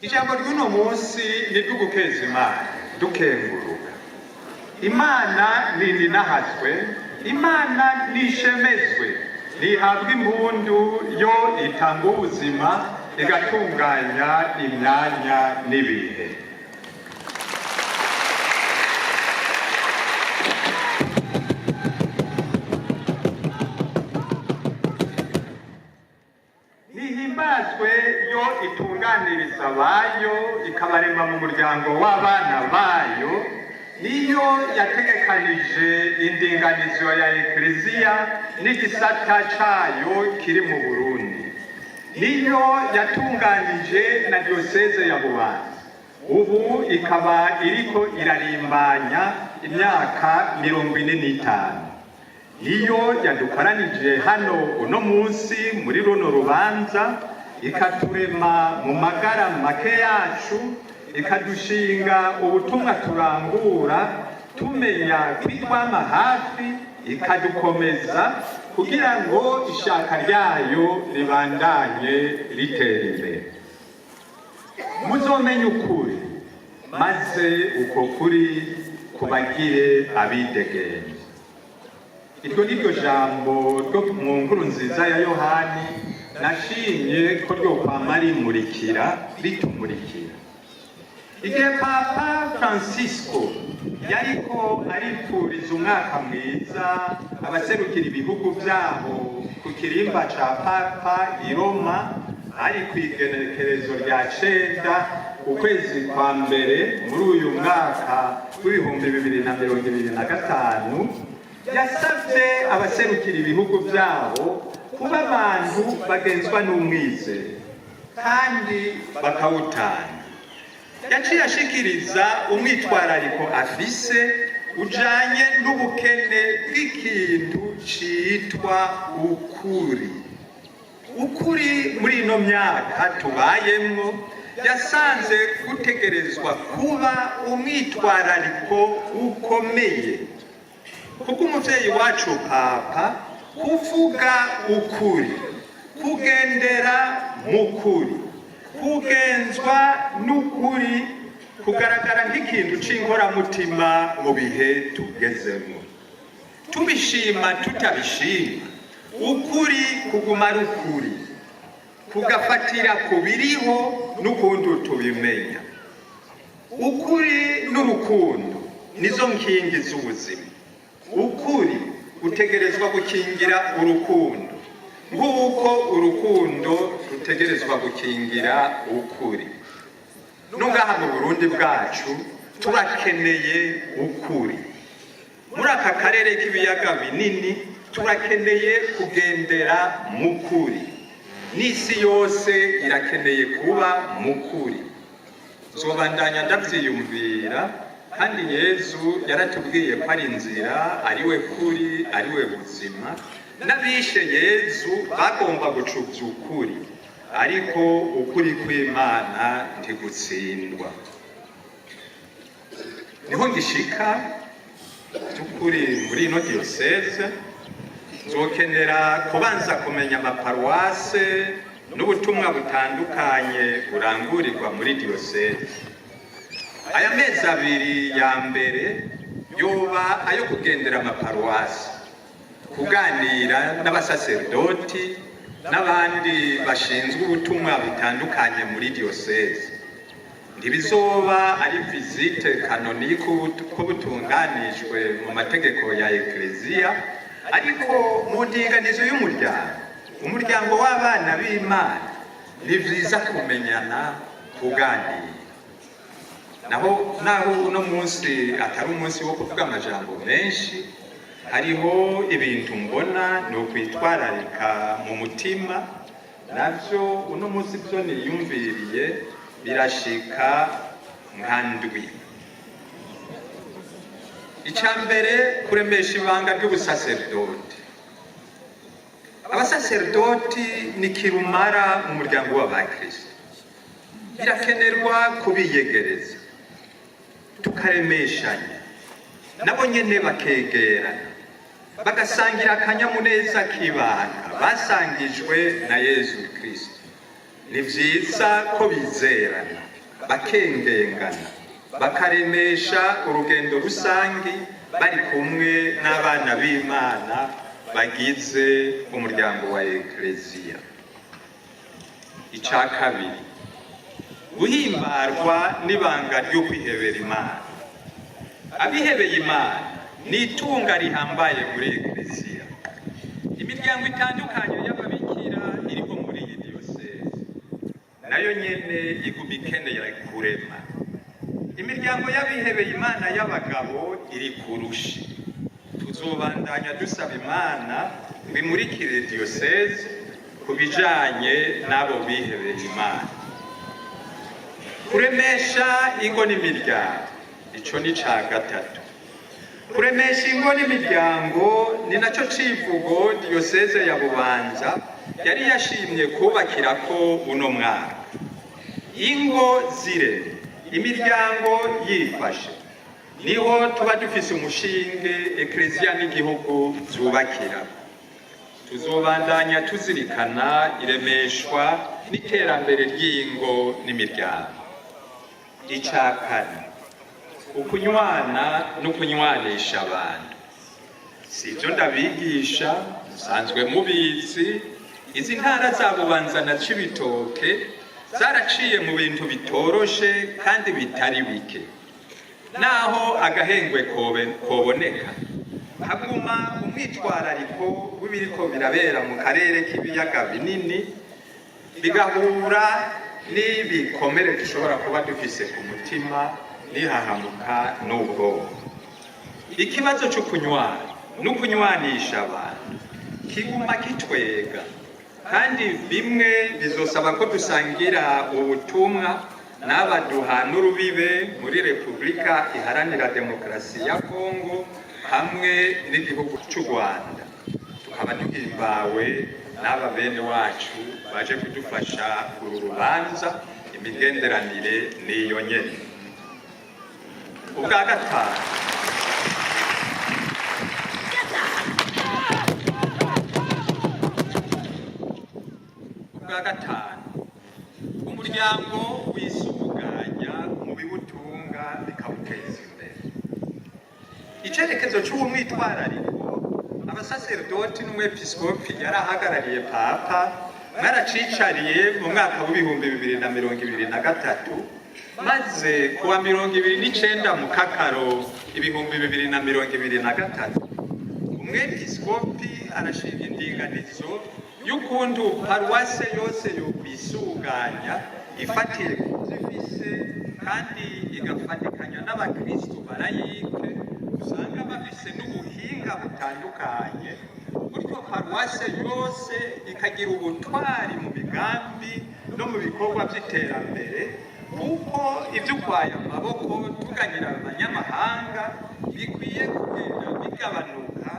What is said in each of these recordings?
ijambo ry'uno munsi ni ry'ugukeza Imana dukenguruka. Imana ninahazwe, Imana nishemezwe, nihabwa impundu yo itanga ubuzima igatunganya imyanya n'ibihe. Nihimbazwe yo itunganiriza abayo ikabarema mu muryango w'abana bayo, niyo yategekanije indinganizo ya Ekleziya n'igisata cayo kiri mu Burundi, niyo yatunganije na diocese ya Bubanza, ubu ikaba iriko irarimbanya imyaka 45. Iyo yadukoranije hano uno munsi muri runo rubanza, ikaturema mu magara make yacu, ikadushinga ubutumwa turangura, tumenya kwitwama hafi, ikadukomeza kugira ngo ishaka ryayo ribandanye ritera imbere. Muzomenye ukuri, maze uko kuri kubagire abidegenza. Iryo niryo jambo ryo mu nkuru nziza ya Yohani nashimye ko ryo kwama ritumurikira. Igihe Papa Francisco yariko aripfuriza umwaka mwiza abaserukira ibihugu byabo ku kirimba ca Papa i Roma, ari kw'igenekerezo rya 9 ukwezi kwa mbere muri uyu mwaka w'ibihumbi 2025, yasavye abaserukira ibihugu byabo kuba abantu bagenzwa n'umwizero kandi bakawutana. Yaciye ashikiriza umwitwarariko afise ujanye n'ubukene bw'ikintu citwa ukuri. Ukuri muri ino myaka tubayemwo yasanze gutegerezwa kuba umwitwarariko ukomeye, kuko umuvyeyi wacu Papa kuvuga ukuri, kugendera mu kuri, kugenzwa n'ukuri, kugaragara nk'ikintu c'inkoramutima mu bihe tugezemo. Tubishima tutabishima, ukuri kuguma ari ukuri, kugafatira ku biriho n'ukundi tubimenya. Ukuri n'urukundo nizo nkingi z'ubuzima. Ukuri utegerezwa gukingira urukundo, nk'uko urukundo rutegerezwa gukingira ukuri. Nungaha mu Burundi bwacu turakeneye ukuri. Muri aka karere k'ibiyaga binini turakeneye kugendera mu kuri. N'isi yose irakeneye kuba mu kuri. Zobandanya ndavyiyumvira, kandi Yesu yaratubwiye ko ari inzira, ariwe kuri, ariwe buzima. N'abishe Yesu bagomba gucubya ukuri, ariko ukuri kw'Imana ntigutsindwa. Niho ngishika tukuri muri ino diocese, nzokenera kubanza kumenya amaparuwase n'ubutumwa butandukanye burangurirwa muri diocese. Aya mezi 2 ya mbere yoba ayo kugendera amaparuwasi, kuganira n'abasaserdoti n'abandi bashinzwe ubutumwa butandukanye muri diocese. Ntibizoba ari visite kanonike ko butunganijwe mu mategeko ya Ekleziya, ariko mu ndinganizo umuryango w'abana b'Imana ni vyiza kumenyana, kuganira. Naho uno munsi atari umunsi wo kuvuga amajambo menshi, hariho ibintu mbona no kwitwararika mu mutima, navyo uno munsi byo niyumviriye birashika nkandwi. Icambere kuremesha ibanga ry'ubusaserdoti. Abasaserdoti ni kirumara mu muryango w'abakristo. Birakenerwa kubiyegereza, tukaremeshanya, nabo nyene bakegerana, bagasangira akanyamuneza k'ibanga basangijwe na Yesu Kristo. Ni vyiza ko bizerana, bakengengana bakaremesha urugendo rusangi bari kumwe n'abana b'Imana bagize umuryango wa Ekleziya. Ica kabiri, guhimbarwa n'ibanga ryo kwihebera Imana. Abihebeye Imana ni itunga rihambaye muri Ekleziya. Imiryango itandukanye y'ababikira iriho muri iyi diyoseze nayo nyene iguma ikeneye kurema. Imiryango y'abihebeye Imana y'abagabo iri kurushi. Tuzobandanya dusaba Imana ngo imurikire diyoseze ku bijanye n'abo bihebeye Imana. Kuremesha ingo n'imiryango, ico ni ca gatatu. Kuremesha ingo n'imiryango ni naco civugo diyoseze ya Bubanza yari yashimye kubakirako uno mwaka. Ingo zireme, imiryango yifashe, niho tuba dufise umushinge Ekleziya n'igihugu zubakira. Tuzobandanya tuzirikana iremeshwa n'iterambere ry'ingo n'imiryango. Ica kane, ukunywana no kunywanisha abantu. Sivyo ndabigisha, musanzwe mubizi, izi ntara za Bubanza na Cibitoke zaraciye mu bintu bitoroshe kandi bitari bike. Naho agahengwe koboneka, haguma umwitwarariko w'ibiriko birabera mu karere k'ibiyaga binini, bigahura n'ibikomere dushobora kuba dufise ku mutima, nihahamuka n'ubwoba. Ikibazo cyo kunywana no kunywanisha abantu kiguma kitwega, kandi bimwe bizosaba ko dusangira ubutumwa n'abaduha n'urubibe muri Repubulika Iharanira Demokarasi ya Kongo hamwe n'igihugu cy'u Rwanda. Tukaba duhimbawe n'aba bene wacu baje kudufasha uru rubanza, imigenderanire niyo nyene. Ubwa gatanu, umuryango wisuganya mu biwutunga bikawuteza imbere. Icerekezo c'uwo mwitwarariko abasaserdoti n'umwepiskopi yarahagarariye Papa mwaracicariye mu mwaka w'ibihumbi 2023, maze kuwa 29 mu Kakaro ibihumbi 2023 umwepiskopi arashinga indinganizo y'ukuntu paruwase yose yo kwisuganya ifatiye kuzifise kandi igafatikanya n'abakristo barayike usanga bafise n'ubuhinga butandukanye, buryo paruwase yose ikagira ubutwari mu migambi no mu bikorwa by'iterambere, kuko ibyo kwaye amaboko tuganira abanyamahanga bikwiye kugenda bigabanuka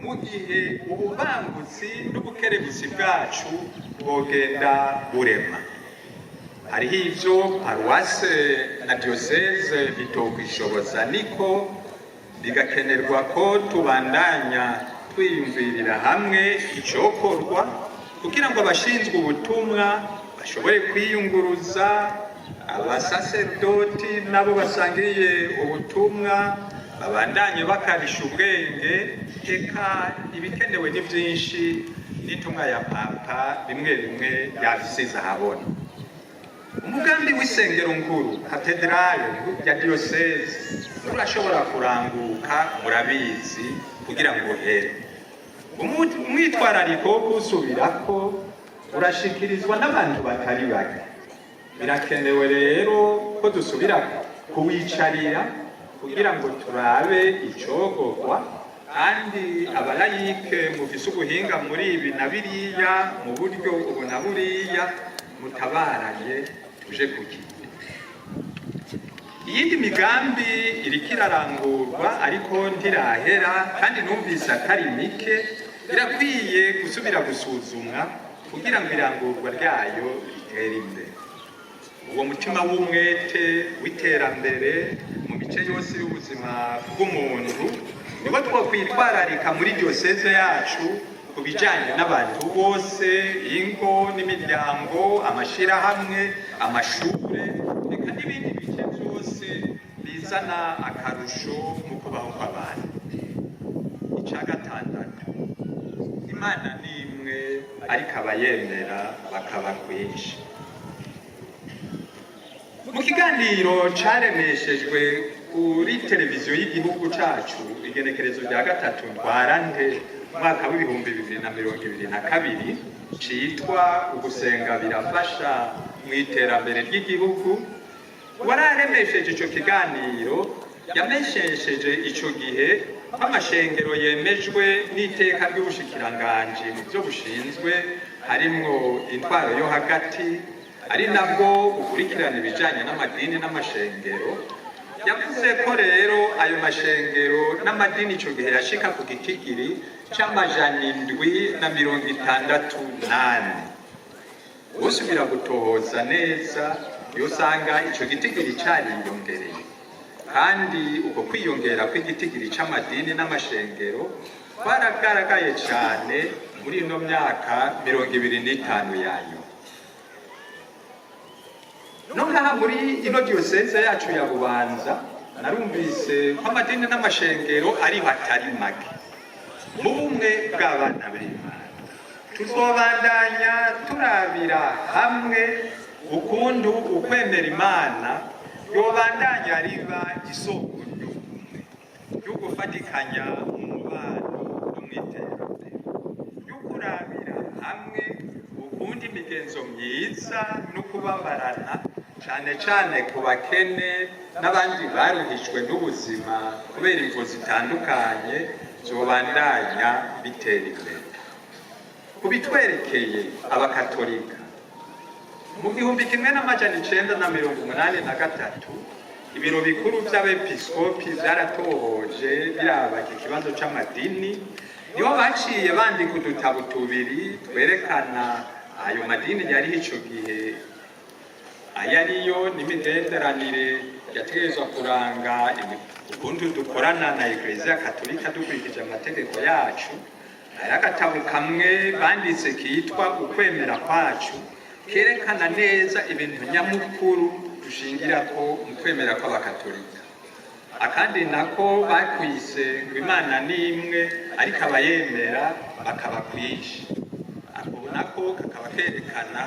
mu gihe ububangutsi n'ubukerebusi bwacu bwogenda burema. Hariho ivyo paruwase na diyoseze bitokwishoboza, niko bigakenerwa ko tubandanya twiyumvirira hamwe icokorwa kugira ngo abashinzwe ubutumwa bashobore kwiyunguruza, abasaserdoti nabo basangiye ubutumwa babandanye bakarisha ubwenge. Eka ibikenewe ni byinshi, n'intumwa ya Papa bimwe bimwe yabisize ahabona. Umugambi w'isengero nkuru katedrale ya diyoseze urashobora kuranguka, murabizi, kugira ngo uhere. Umwitwarariko wo kusubirako urashikirizwa n'abantu batari bake. Birakenewe rero ko dusubira kuwicarira kugira ngo turabe icokorwa, kandi abalayike mufise ubuhinga muri ibi na biriya mu buryo ubu na buriya, mutabaranye tuje kugira. Iyindi migambi iriko irarangurwa ariko ntirahera, kandi numvise atari mike, irakwiye gusubira gusuzumwa kugira ngo irangurwa ryayo ritere imbere. Uwo mutima w'umwete w'iterambere mu mice yose y'ubuzima bw'umuntu nibo twokwitwararika muri diyoseze yacu, ku bijanye n'abantu bose, ingo n'imiryango, amashirahamwe, amashure, reka n'ibindi izana akarusho mu kubaho kw'abantu. Ica gatandatu, Imana ni imwe ariko abayemera bakaba kwinshi. Mu kiganiro caremeshejwe kuri televiziyo y'igihugu cacu igenekerezo rya gatatu Ntwarante umwaka w'ibihumbi 2022 citwa ugusenga birafasha mu iterambere ry'igihugu, wararemesheje ico kiganiro yameshesheje ico gihe amashengero yemejwe n'iteka ry'ubushikiranganji mu byo bushinzwe harimwo intwaro yo hagati ari nabwo ukurikirana ibijanye n'amadini n'amashengero. Yavuze ko rero ayo mashengero n'amadini ico gihe yashika ku gitigiri c'768. Usubira gutohoza neza yosanga ico gitigiri cariyongereye, kandi uko kwiyongera kw'igitigiri c'amadini n'amashengero kwaragaragaye cane muri ino myaka 25 yayo. Nongaha muri ino diyoseze yacu ya Bubanza narumvise ko amadini n'amashengero ari batari make mu bumwe bw'abana b'Imana. Tuzobandanya turabira hamwe ukuntu ukwemera Imana yobandanya riba isoko ry'ubumwe, y'ugufatikanya umubano n'umwiterambere, y'ukurabira hamwe ukundi imigenzo myiza no kubabarana cane cane ku bakene n'abandi baruhijwe n'ubuzima kubera imvo zitandukanye zobandanya bitera imbere. Kubitwerekeye abakatolika mu 1983 ibiro bikuru by'abepiskopi byaratohoje biraba iki kibazo c'amadini, niho baciye bandika udutabo tubiri twerekana ayo madini yari ico gihe ayariyo n'imigenderanire yategezwa kuranga ukuntu dukorana na Eklezia Katolika dukurikije amategeko yacu. Hari agatabo kamwe banditse kitwa ukwemera kwacu kerekana neza ibintu nyamukuru dushingirako mu kwemera kw'abakatolika. Akandi nako bakwise ngo Imana ni imwe ariko abayemera bakaba kwinshi. Ako nako kakaba kerekana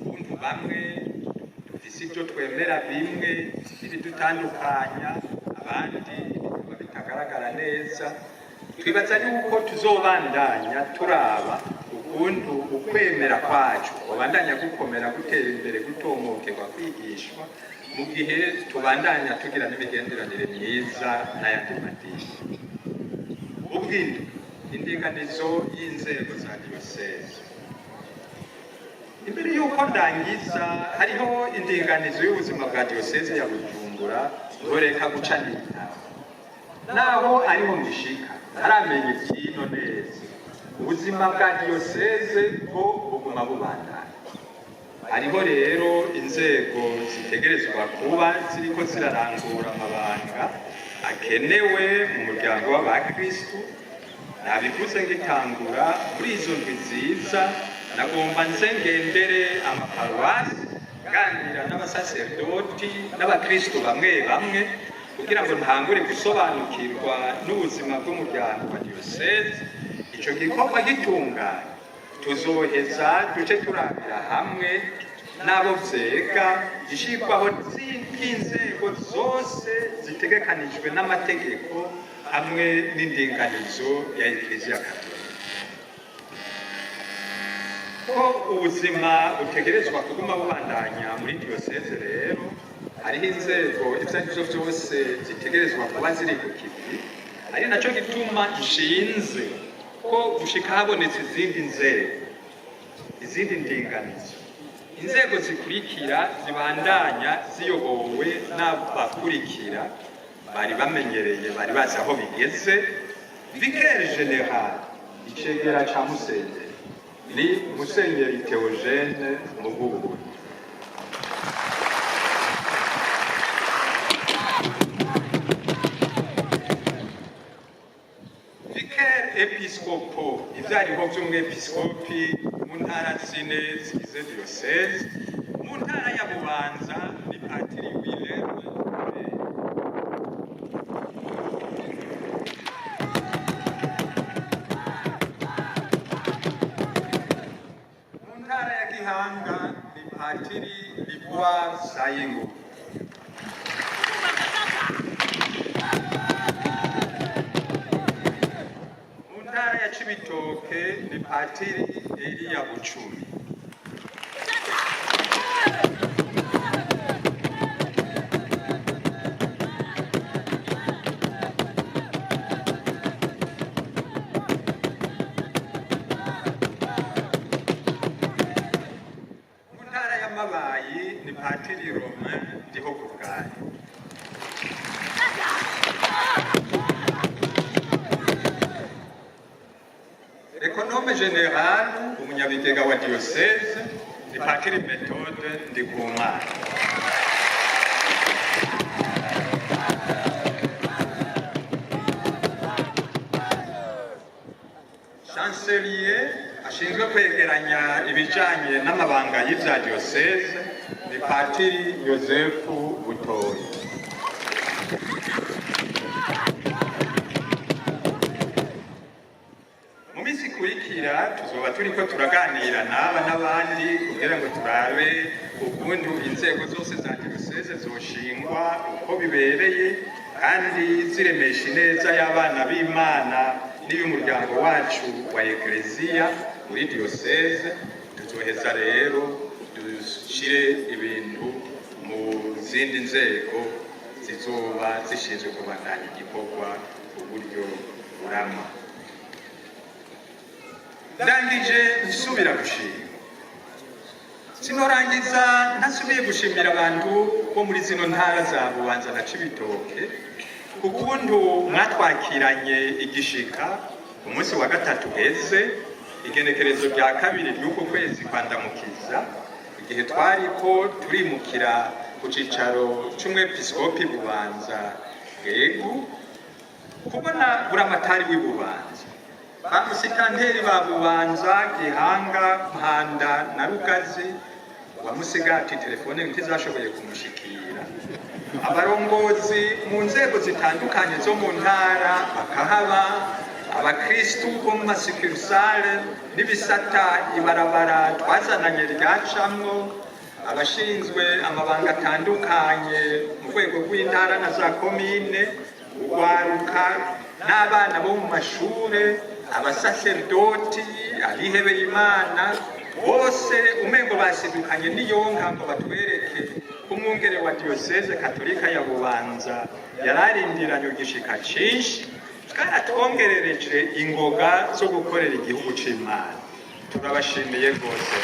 ukuntu bamwe dufise ibyo twemera bimwe n'ibidutandukanya, abandi bitagaragara neza. Twibaza yuko tuzobandanya turaba ukuntu ukwemera kwacu ubandanya gukomera, gutera imbere, gutomokerwa, kwigishwa mu gihe tubandanya tugira n'imigenderanire myiza n'ayandi madini. Ubwindi indinganizo y'inzego za diyoseze. Imbere yuko ndangiza hariho indinganizo y'ubuzima bwa diyoseze ya Bujumbura ntoreka guca n'intama. Naho ariho ngishika ntaramenya ikintu neza, ubuzima bwa diyoseze bwo buguma bubandanya. Hariho rero inzego zitegerezwa kuba ziriko zirarangura amabanga akenewe mu muryango w'abakristu. Nabivuze ngitangura muri izo ndwi nziza nagomba nze ngendere amaparuwasi ganira n'abasaserdoti n'abakristu bamwe bamwe kugira ngo ntangure gusobanukirwa n'ubuzima bw'umuryango wa diyoseze. Ico gikorwa gitunganye tuzoheza duce turabira hamwe n'abo vyega gishirwaho z'inzego zose zitegekanijwe n'amategeko hamwe n'indinganizo ya Eklezia Katolika. Ko ubuzima butegerezwa kuguma bubandanya muri diyoseze rero hariho inzego ivyo arivyo vyose zitegerezwa kuba ziri ku kivi, ari naco gituma nshinze ko gushika habonetse izindi ndinganizo. Inzego zikurikira zibandanya ziyobowe n'abakurikira bari bamenyereye, bari bazi aho bigeze. Vicaire General icegera ca Musenyeri ni Musenyeri Theogene Mugubu. Vicaire Episcopo ivyariho vy'umwepiskopi mu ntara zine zigize diyoseze. Mu ntara ya Bubanza ni Patiri Wilhelm Patiri Liboire Sayengo. Mu ntara ya Cibitoke ni Patiri Eliya Bucumi. Mabayi ni Patiri Romain Ndihokubwayi. Ekonome General umunyabigega wa diocese ni Patiri Methode Ndikumana. Chancelier ashinzwe kwegeranya ibijanye n'amabanga y'ivya diocese ni Patiri Yosefu Butoyi. Mu minsi ikurikira tuzoba turiko turaganira n'aba n'abandi kugira ngo turabe ukuntu inzego zose za diocese zoshingwa uko bibereye kandi ziremesha ineza y'abana b'Imana n'iy'umuryango wacu wa Ekleziya muri diocese. Tuzoheza rero dushire ibintu mu zindi nzego zizoba zishinzwe kubandanya igikorwa ku buryo burama. Ndangije nsubira gushima. Sinorangiza ntasubiye gushimira abantu bo muri zino ntara za Bubanza na Cibitoke kukuntu mwatwakiranye igishika umunsi wa gatatu heze igenekerezo rya kabiri ry'uko kwezi kwandamukiza igihe twariko turimukira ku cicaro c'umwepiskopi Bubanza Gegu kubona buramatari w'i Bubanza bamusikanteri ba Bubanza Gihanga Mpanda na Rugazi wamusigati telefone ntizashoboye kumushikira. Abarongozi mu nzego zitandukanye zo mu ntara bakahaba, abakristu bo mu masikursale n'ibisata ibarabara twazananye ryacamwo, abashinzwe amabanga atandukanye mu rwego rw'intara na za komine, urwaruka n'abana bo mu mashure, abasaserdoti, abihebeye Imana bose umengo basidukanye n'iyonka ngo batwereke umwungere wa diocese katolika ya Bubanza yararindiranye igishika cinshi twongerereje ingoga zo gukorera igihugu c'Imana. Turabashimiye rwose.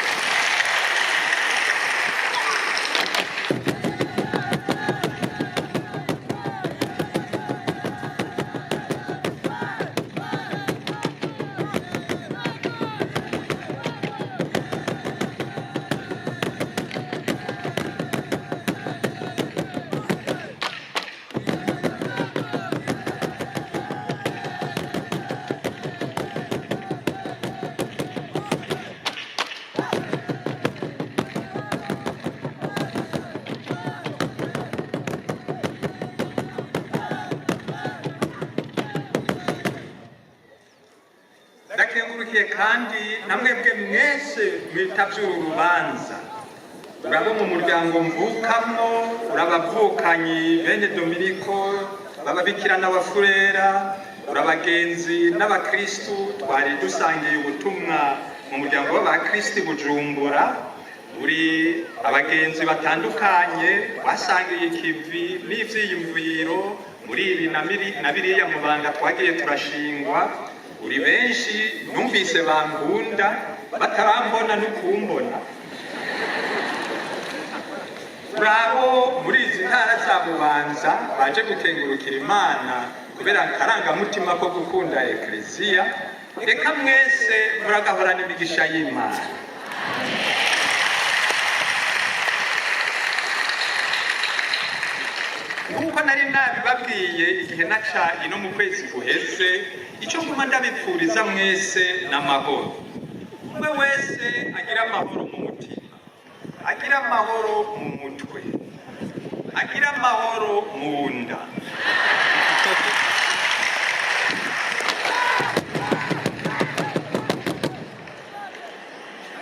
Ndakengurukiye kandi namwebwe mwese mwitavye urubanza, urabo mu muryango mvukamwo, urabavukanyi bene Dominiko bababikira n'abafurera, urabagenzi n'abakristu twari dusangiye ubutumwa mu muryango w'abakristu Bujumbura, uri abagenzi batandukanye basangiye ikivi n'ivyiyumviro muri ibi na biriya mubanga twagiye turashingwa. Uri benshi numvise bankunda batarambona n'ukumbona. Urabo muri izi ntara za Bubanza baje gukengurukira Imana kubera akarangamutima ko gukunda Ekleziya. Reka mwese muragahorana imigisha y'Imana. Nkuko nari nabibabwiye igihe naca ino mu kwezi guheze, icyo nguma ndabipfuriza mwese n'amahoro. Umwe wese agira amahoro mu mutima, agira amahoro mu mutwe, agira amahoro mu nda.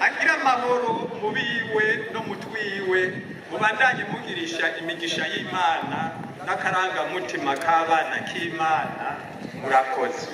agira amahoro mu biwe no mu twiwe, mubandanye mugirisha imigisha y'Imana n'akarangamutima k'abana k'Imana. Murakoze.